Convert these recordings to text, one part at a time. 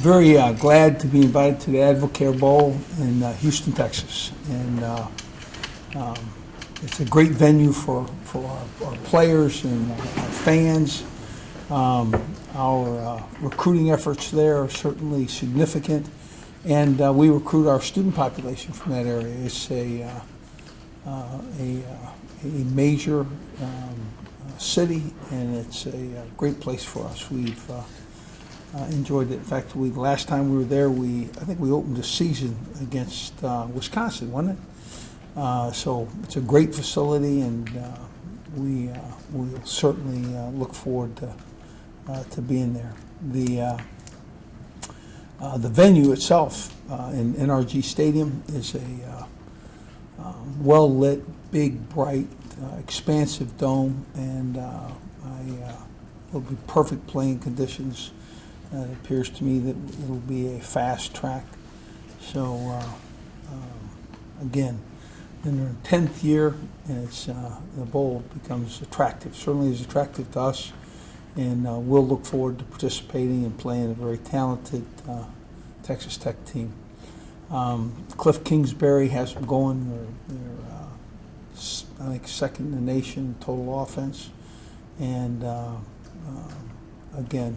Very glad to be invited to the Advocare Bowl in Houston, Texas. And it's a great venue for our players and our fans. Our recruiting efforts there are certainly significant. And we recruit our student population from that area. It's a major city, and it's a great place for us. We've enjoyed it. In fact, last time we were there, I think we opened the season against Wisconsin, wasn't it? So it's a great facility, and we'll certainly look forward to being there. The venue itself in NRG Stadium is a well-lit, big, bright, expansive dome, and it'll be perfect playing conditions. It appears to me that it'll be a fast track. So again, in their 10th year, and the bowl becomes attractive. Certainly is attractive to us, and we'll look forward to participating and playing a very talented Texas Tech team. Kliff Kingsbury has them going. They're I think second in the nation total offense, and again,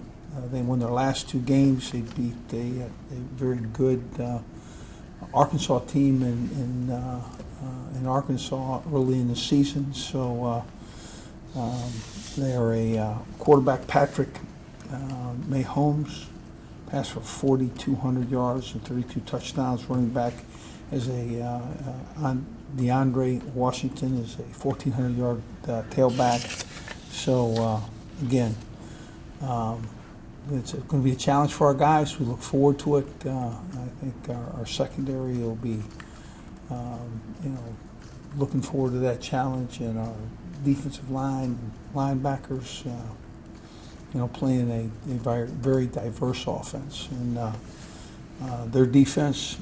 they won their last two games. They beat a very good Arkansas team in Arkansas early in the season. So they are a quarterback, Patrick Mahomes, passed for 4,200 yards and 32 touchdowns. Running back as DeAndre Washington is a 1,400-yard tailback. So again, it's going to be a challenge for our guys. We look forward to it. I think our secondary will be, looking forward to that challenge, and our defensive line, linebackers, playing a very, very diverse offense. And their defense,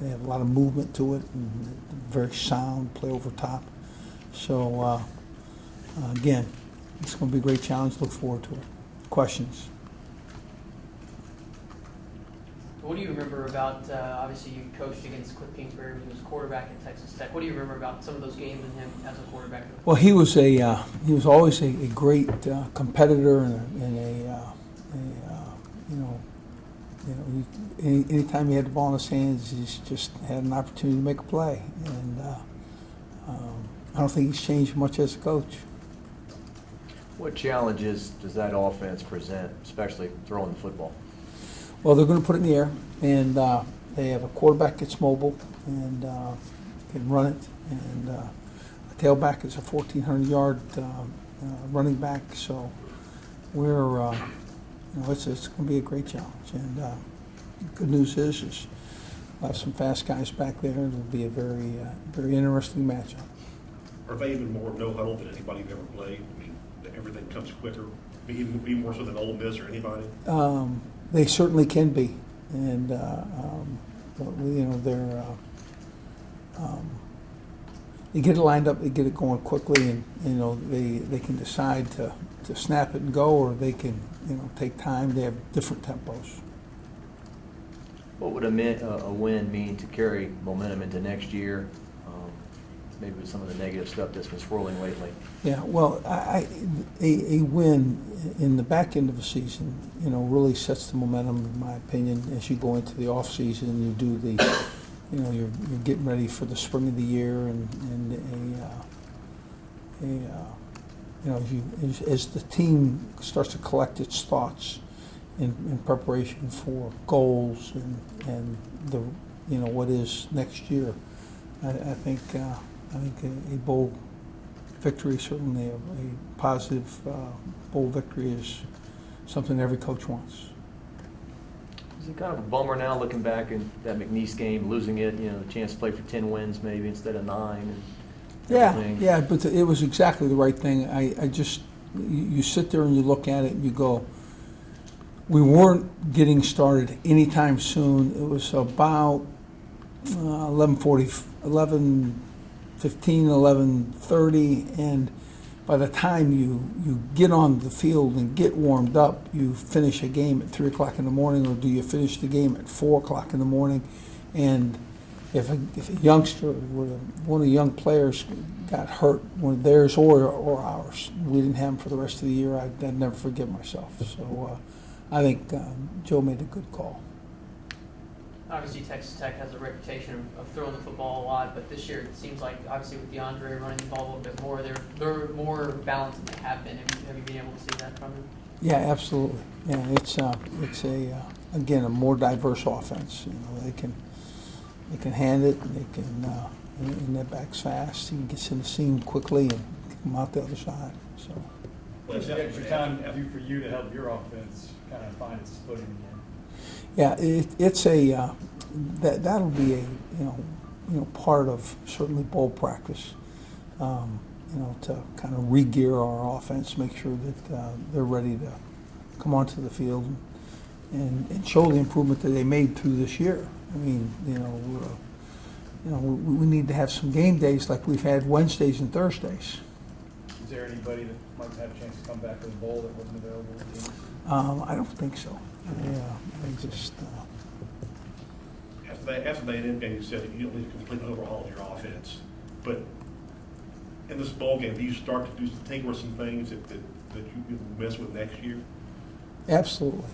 they have a lot of movement to it, and very sound, play over top. So again, it's going to be a great challenge. Look forward to it. Questions? What do you remember about, obviously you coached against Kliff Kingsbury when he was quarterback at Texas Tech. What do you remember about some of those games and him as a quarterback? Well, he was always a great competitor, anytime he had the ball in his hands, he's just had an opportunity to make a play. And I don't think he's changed much as a coach. What challenges does that offense present, especially throwing the football? Well, they're going to put it in the air, and they have a quarterback that's mobile and can run it, and a tailback is a 1,400-yard running back. So we're, it's going to be a great challenge. And the good news is we'll have some fast guys back there. It'll be a very, very interesting matchup. Are they even more no huddle than anybody you've ever played? I mean, everything comes quicker, even more so than Ole Miss or anybody? They certainly can be, and they're they get it lined up, they get it going quickly, and they can decide to snap it and go, or they can take time. They have different tempos. What would a win mean to carry momentum into next year? Maybe with some of the negative stuff that's been swirling lately. Yeah, well, a win in the back end of the season, really sets the momentum, in my opinion, as you go into the off season. You do you're getting ready for the spring of the year, as the team starts to collect its thoughts in preparation for goals and the what is next year. I think a bowl victory, certainly a positive bowl victory, is something every coach wants. Is it kind of a bummer now looking back at that McNeese game, losing it, the chance to play for 10 wins maybe instead of 9? And yeah, but it was exactly the right thing. You sit there and you look at it and you go, we weren't getting started anytime soon. It was about 11:30, and by the time you get on the field and get warmed up, you finish a game at 3 o'clock in the morning, or do you finish the game at 4 o'clock in the morning? And if a youngster, one of the young players got hurt, one of theirs or ours, we didn't have him for the rest of the year, I'd never forgive myself. So I think Joe made a good call. Obviously, Texas Tech has a reputation of throwing the football a lot, but this year it seems like, obviously, with DeAndre running the ball a little bit more, they're more balanced than they have been. Have you been able to see that from them? Yeah, absolutely. Yeah, it's again a more diverse offense. They can hand it, and they can and their back's fast. He gets in the seam quickly and come out the other side. So. What's the extra time do for you to help your offense kind of find its footing again? Yeah, it's a that'll be a part of certainly bowl practice. To kind of re-gear our offense, make sure that they're ready to come onto the field and show the improvement that they made through this year. I mean, we need to have some game days like we've had Wednesdays and Thursdays. Is there anybody that might have a chance to come back to the bowl that wasn't available to you? I don't think so. I just. After the A&M game, you said you don't need to completely overhaul your offense, but in this bowl game, do you start to tinker with some things that you mess with next year? Absolutely.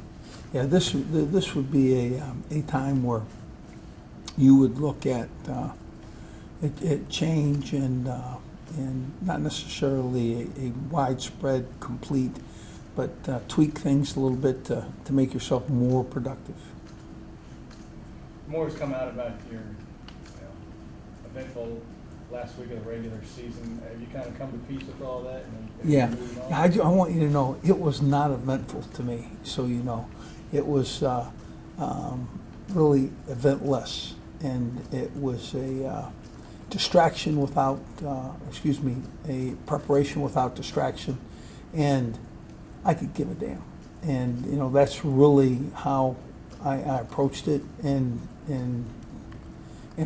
Yeah, this would be a time where you would look at change and not necessarily a widespread, complete, but tweak things a little bit to make yourself more productive. More has come out about your eventful last week of the regular season. Have you kind of come to peace with all that? Yeah, I want you to know it was not eventful to me. So it was really eventless, and it was a distraction without, a preparation without distraction, and I could give a damn. And that's really how I approached it, and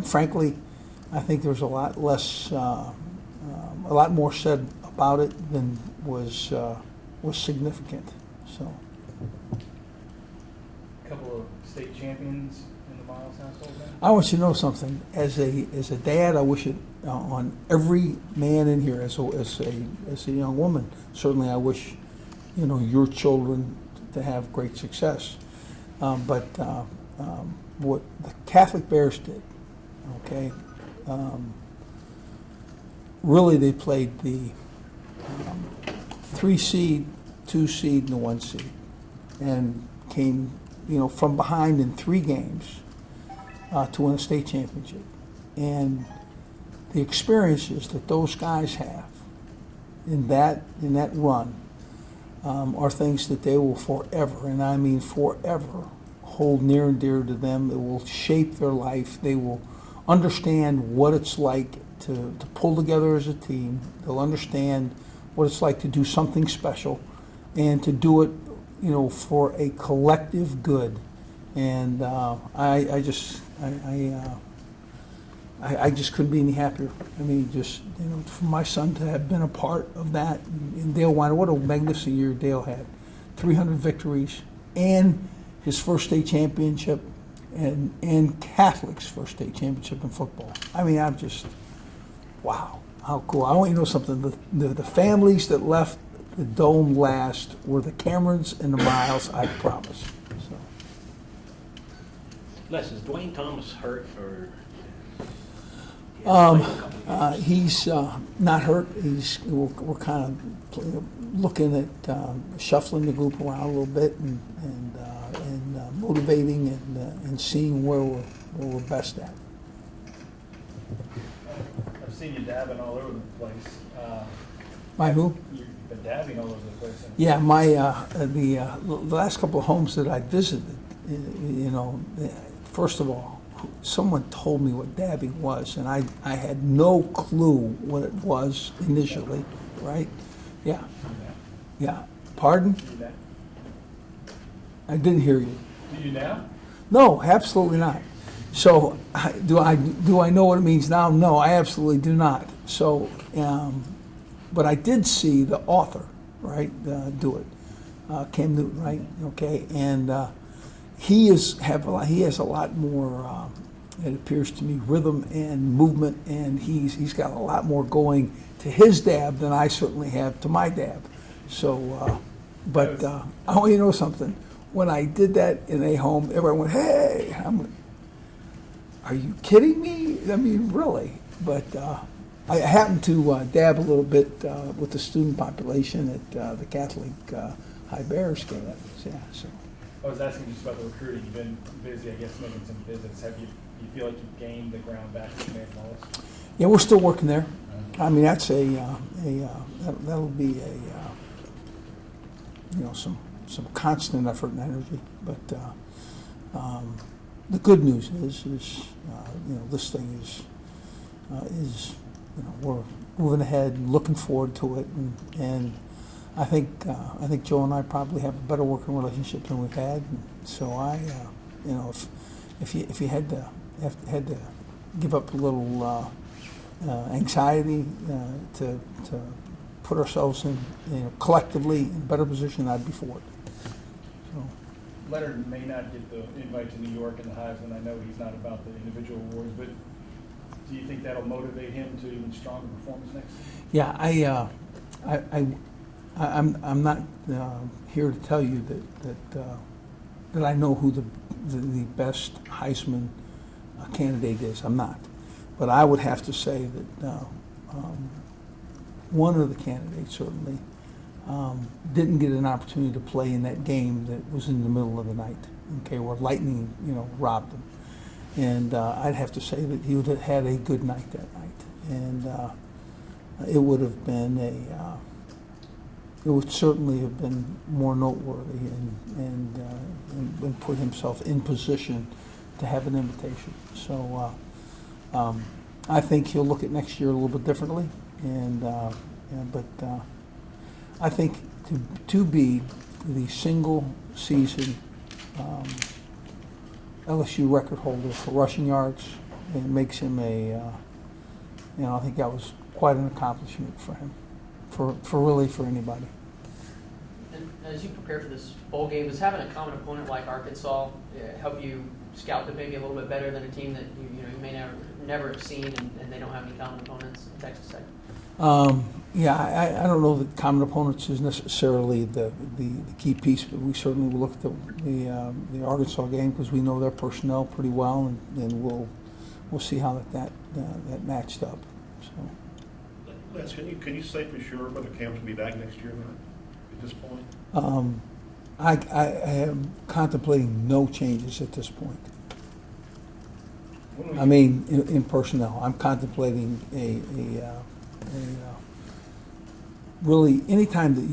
frankly, I think there's a lot less, a lot more said about it than was significant. So, a couple of state champions in the Miles household. Then? I want you to know something. As a dad, I wish it on every man in here. As a young woman, certainly I wish your children to have great success. But what the Catholic Bears did, okay. Really, they played the 3 seed, 2 seed, and the 1 seed, and came, from behind in 3 games to win a state championship. And the experiences that those guys have in that run are things that they will forever, and I mean forever, hold near and dear to them. It will shape their life. They will understand what it's like to pull together as a team. They'll understand what it's like to do something special and to do it, for a collective good. And I just couldn't be any happier. I mean, just, for my son to have been a part of that. And Dale Weiner, what a magnificent year Dale had. 300 victories and his first state championship, and Catholic's first state championship in football. I mean, I'm just, wow, how cool. I want you to know something. The families that left the Dome last were the Camerons and the Miles, I promise. So. Les, is Duane Thomas hurt or? He's not hurt. We're kind of looking at shuffling the group around a little bit and motivating and seeing where we're best at. I've seen you dabbing all over the place. My who? You've been dabbing all over the place. Yeah, my the last couple of homes that I visited, first of all, someone told me what dabbing was, and I had no clue what it was initially, right? Yeah. Yeah. Pardon? Do you now? I didn't hear you. Do you now? No, absolutely not. So, do I know what it means now? No, I absolutely do not. So, but I did see the author, right, do it, Cam Newton, right? Okay, and he has a lot more. It appears to me rhythm and movement, and he's got a lot more going to his dab than I certainly have to my dab. So, but I want you to know something. When I did that in a home, everyone went, "Hey!" Are you kidding me? I mean, really? But I happened to dab a little bit with the student population at the Catholic High Bears game. Yeah, so. I was asking just about the recruiting. You've been busy, I guess, making some visits. Do you feel like you've gained the ground back that you may have lost? Yeah, we're still working there. I mean, that's that'll be some constant effort and energy. But the good news is this thing is we're moving ahead and looking forward to it, and I think Joe and I probably have a better working relationship than we've had. And so if you had to give up a little anxiety to put ourselves in collectively in a better position, I'd be for it. So. Leonard may not get the invite to New York and the Heisman. I know he's not about the individual awards, but do you think that'll motivate him to even stronger performance next season? Yeah, I'm not here to tell you that I know who the best Heisman candidate is. I'm not, but I would have to say that one of the candidates certainly didn't get an opportunity to play in that game that was in the middle of the night. Okay, where lightning robbed him, and I'd have to say that he would have had a good night that night, and it would have been it would certainly have been more noteworthy and put himself in position to have an invitation. So I think he'll look at next year a little bit differently, but I think to be the single season LSU record holder for rushing yards, it makes him I think that was quite an accomplishment for him, for anybody. And as you prepare for this bowl game, does having a common opponent like Arkansas help you scout them maybe a little bit better than a team that you may never have seen and they don't have any common opponents in Texas Tech? Yeah, I don't know that common opponents is necessarily the key piece, but we certainly will look at the Arkansas game because we know their personnel pretty well, and we'll see how that matched up. So. Les, can you say for sure whether Cam's will be back next year or not at this point? I am contemplating no changes at this point. I mean, in personnel, I'm contemplating really anytime that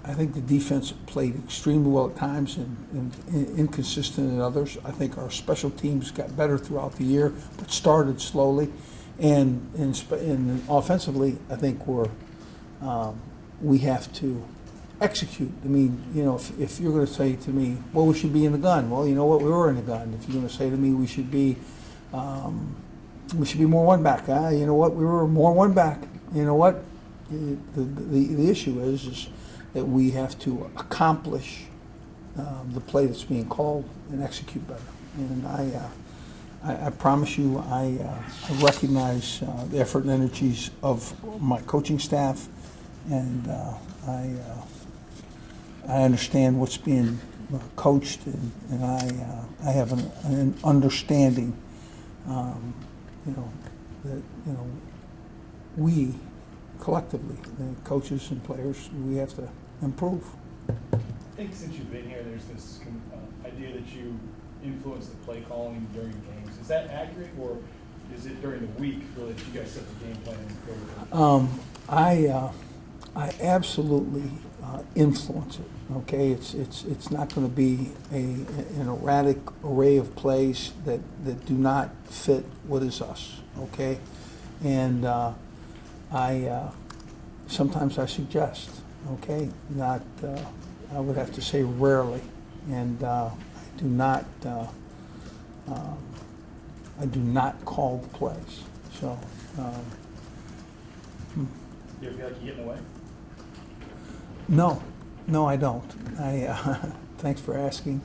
I think the defense played extremely well at times and inconsistent at others. I think our special teams got better throughout the year, but started slowly. And offensively, I think we have to execute. I mean, if you're going to say to me, well, we should be in the gun. Well, you know what? We were in the gun. If you're going to say to me, we should be more one back. You know what? We were more one back. You know what? The issue is that we have to accomplish the play that's being called and execute better. And I promise you, I recognize the effort and energies of my coaching staff, and I understand what's being coached, and I have an understanding, that we collectively, the coaches and players, we have to improve. I think since you've been here, there's this idea that you influence the play calling during games. Is that accurate, or is it during the week really that you guys set the game plan and go? I absolutely influence it. Okay, it's not going to be an erratic array of plays that do not fit what is us. Okay, and sometimes I suggest. Okay, not I would have to say rarely, and I do not call the plays. So You ever feel like you get in the way? No, no, I don't. Thanks for asking.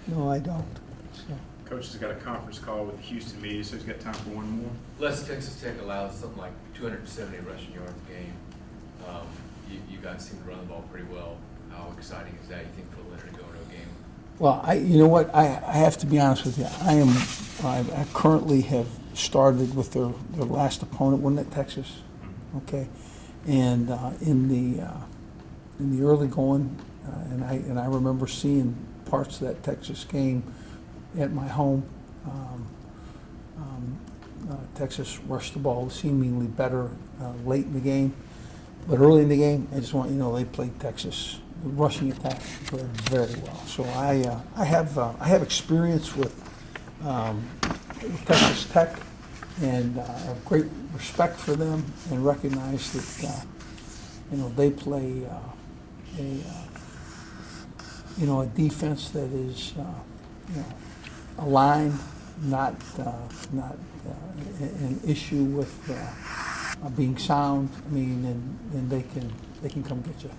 No, I don't. So, Coach has got a conference call with the Houston media, so he's got time for one more. Les, Texas Tech allows something like 270 rushing yards a game. You guys seem to run the ball pretty well. How exciting is that, you think, for Leonard to go into a game? well, you know what? I have to be honest with you. I currently have started with their last opponent, wasn't it Texas? Okay, and in the early going, and I remember seeing parts of that Texas game at my home. Texas rushed the ball seemingly better late in the game, but early in the game, I just want you to know they played Texas rushing attack very well. So I have experience with Texas Tech, and I have great respect for them, and recognize that they play a defense that is aligned, not an issue with being sound. I mean, and they can come get you.